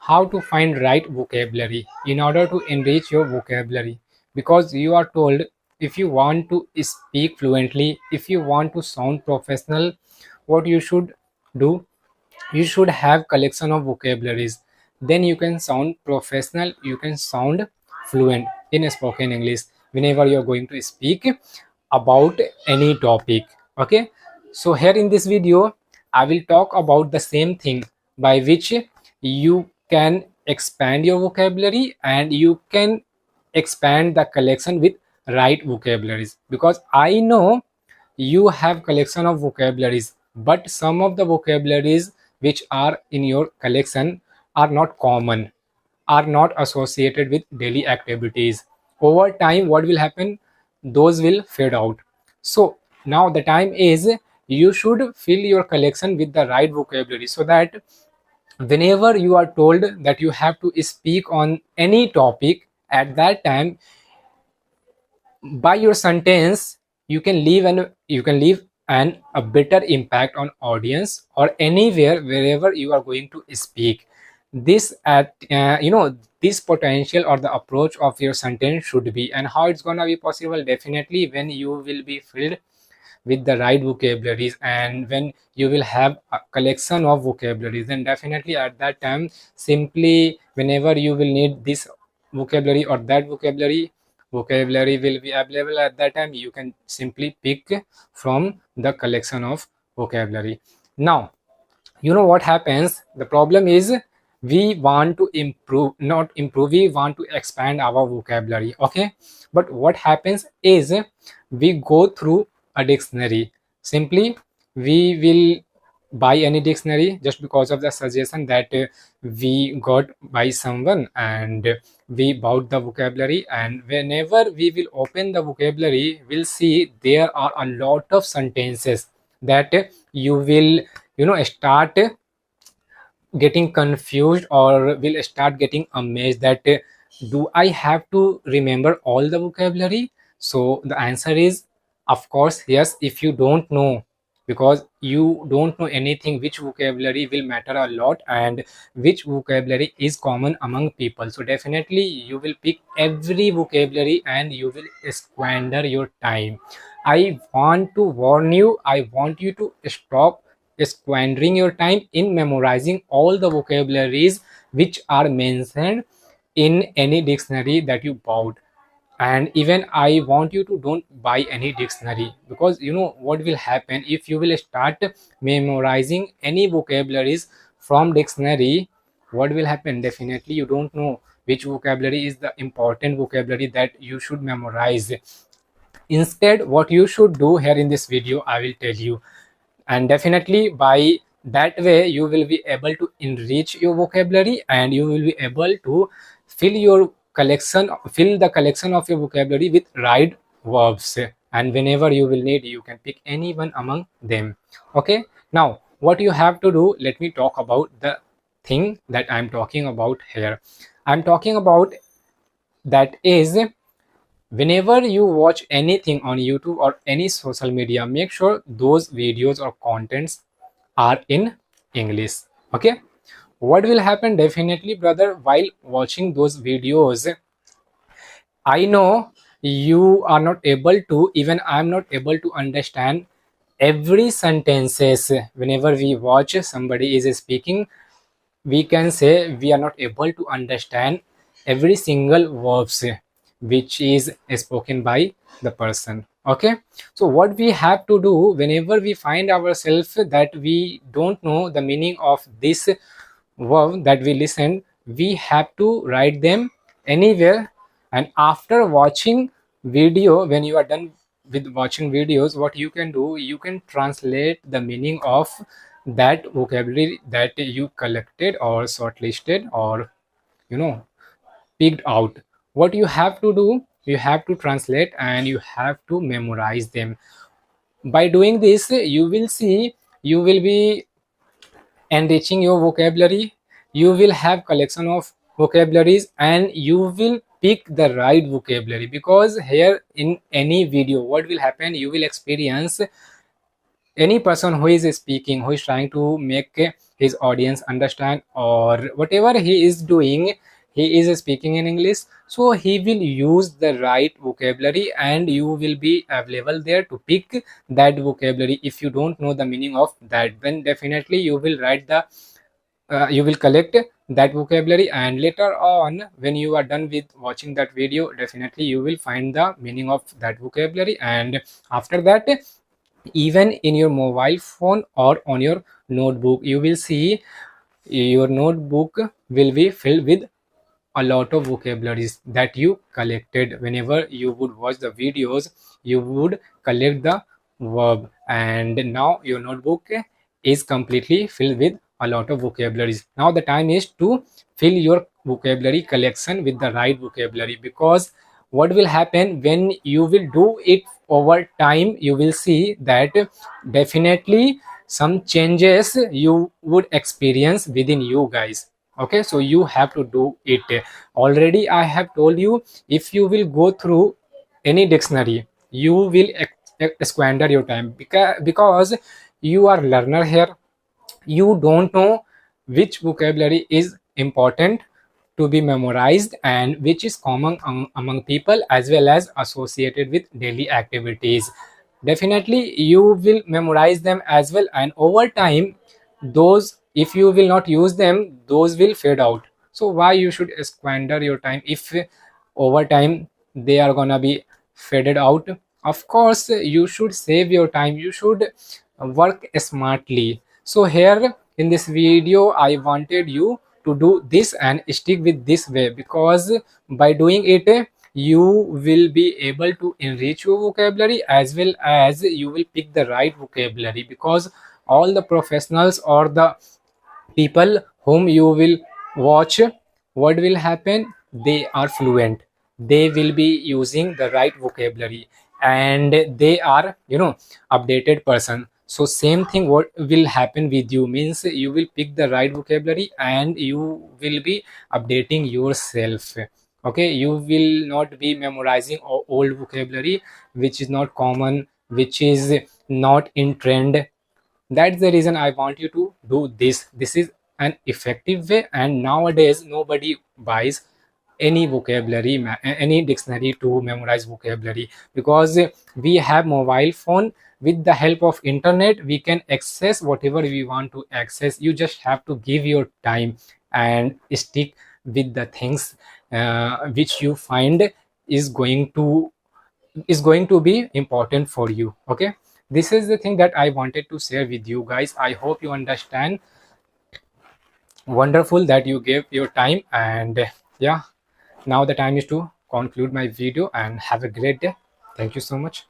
how to find right vocabulary in order to enrich your vocabulary, because you are told if you want to speak fluently, if you want to sound professional, what you should do, you should have collection of vocabularies. Then you can sound professional, you can sound fluent in spoken English whenever you are going to speak about any topic. Okay, so here in this video I will talk about the same thing by which you can expand your vocabulary and you can expand the collection with right vocabularies, because I know you have collection of vocabularies, but some of the vocabularies which are in your collection are not common, are not associated with daily activities. Over time what will happen, those will fade out. So now the time is, you should fill your collection with the right vocabulary, so that whenever you are told that you have to speak on any topic, at that time by your sentence you can leave an a better impact on audience or anywhere wherever you are going to speak. This at this potential or the approach of your sentence should be, and how it's gonna be possible, definitely when you will be filled with the right vocabularies and when you will have a collection of vocabularies, then definitely at that time, simply whenever you will need this vocabulary or that vocabulary will be available. At that time you can simply pick from the collection of vocabulary. Now you know what happens, the problem is we want to improve, not improve, we want to expand our vocabulary. Okay, but what happens is we go through a dictionary. Simply we will buy any dictionary just because of the suggestion that we got by someone, and we bought the vocabulary, and whenever we will open the vocabulary, we'll see there are a lot of sentences that you will start getting confused or will start getting amazed that do I have to remember all the vocabulary? So the answer is of course yes, if you don't know, because you don't know anything, which vocabulary will matter a lot and which vocabulary is common among people. So definitely you will pick every vocabulary and you will squander your time. I want to warn you, I want you to stop squandering your time in memorizing all the vocabularies which are mentioned in any dictionary that you bought. And even I want you to don't buy any dictionary, because you know what will happen if you will start memorizing any vocabularies from dictionary. What will happen, definitely you don't know which vocabulary is the important vocabulary that you should memorize. Instead what you should do here in this video I will tell you, and definitely by that way you will be able to enrich your vocabulary and you will be able to fill the collection of your vocabulary with right verbs, and whenever you will need you can pick any one among them. Okay, now what you have to do, let me talk about the thing that I'm talking about here. I'm talking about that is, whenever you watch anything on YouTube or any social media, make sure those videos or contents are in English. Okay, what will happen, definitely brother, while watching those videos, I know you are not able to, even I'm not able to understand every sentences. Whenever we watch somebody is speaking, we can say we are not able to understand every single verbs which is spoken by the person. Okay, so what we have to do, whenever we find ourselves that we don't know the meaning of this verb that we listen, we have to write them anywhere. And after watching video, when you are done with watching videos, what you can do, you can translate the meaning of that vocabulary that you collected or shortlisted or picked out. What you have to do, you have to translate and you have to memorize them. By doing this you will see you will be enriching your vocabulary, you will have collection of vocabularies and you will pick the right vocabulary. Because here in any video what will happen, you will experience any person who is speaking, who is trying to make his audience understand, or whatever he is doing, he is speaking in English, so he will use the right vocabulary and you will be available there to pick that vocabulary. If you don't know the meaning of that, then definitely you will write the you will collect that vocabulary, and later on when you are done with watching that video, definitely you will find the meaning of that vocabulary. And after that, even in your mobile phone or on your notebook, you will see your notebook will be filled with a lot of vocabularies that you collected. Whenever you would watch the videos, you would collect the verb, and now your notebook is completely filled with a lot of vocabularies. Now the time is to fill your vocabulary collection with the right vocabulary, because what will happen when you will do it over time, you will see that definitely some changes you would experience within you guys. Okay, so you have to do it. Already I have told you, if you will go through any dictionary, you will squander your time, because you are learner here. You don't know which vocabulary is important to be memorized and which is common among people as well as associated with daily activities. Definitely you will memorize them as well, and over time those, if you will not use them, those will fade out. So why you should squander your time if over time they are gonna be faded out? Of course you should save your time, you should work smartly. So here in this video I wanted you to do this and stick with this way, because by doing it you will be able to enrich your vocabulary as well as you will pick the right vocabulary. Because all the professionals or the people whom you will watch, what will happen, they are fluent, they will be using the right vocabulary, and they are, updated person. So same thing what will happen with you, means you will pick the right vocabulary and you will be updating yourself. Okay, you will not be memorizing old vocabulary which is not common, which is not in trend. That's the reason I want you to do this. This is an effective way, and nowadays nobody buys any vocabulary any dictionary to memorize vocabulary, because we have mobile phone. With the help of internet we can access whatever we want to access. You just have to give your time and stick with the things which you find is going to be important for you. Okay, this is the thing that I wanted to share with you guys. I hope you understand. Wonderful that you gave your time, and yeah, now the time is to conclude my video, and have a great day. Thank you so much.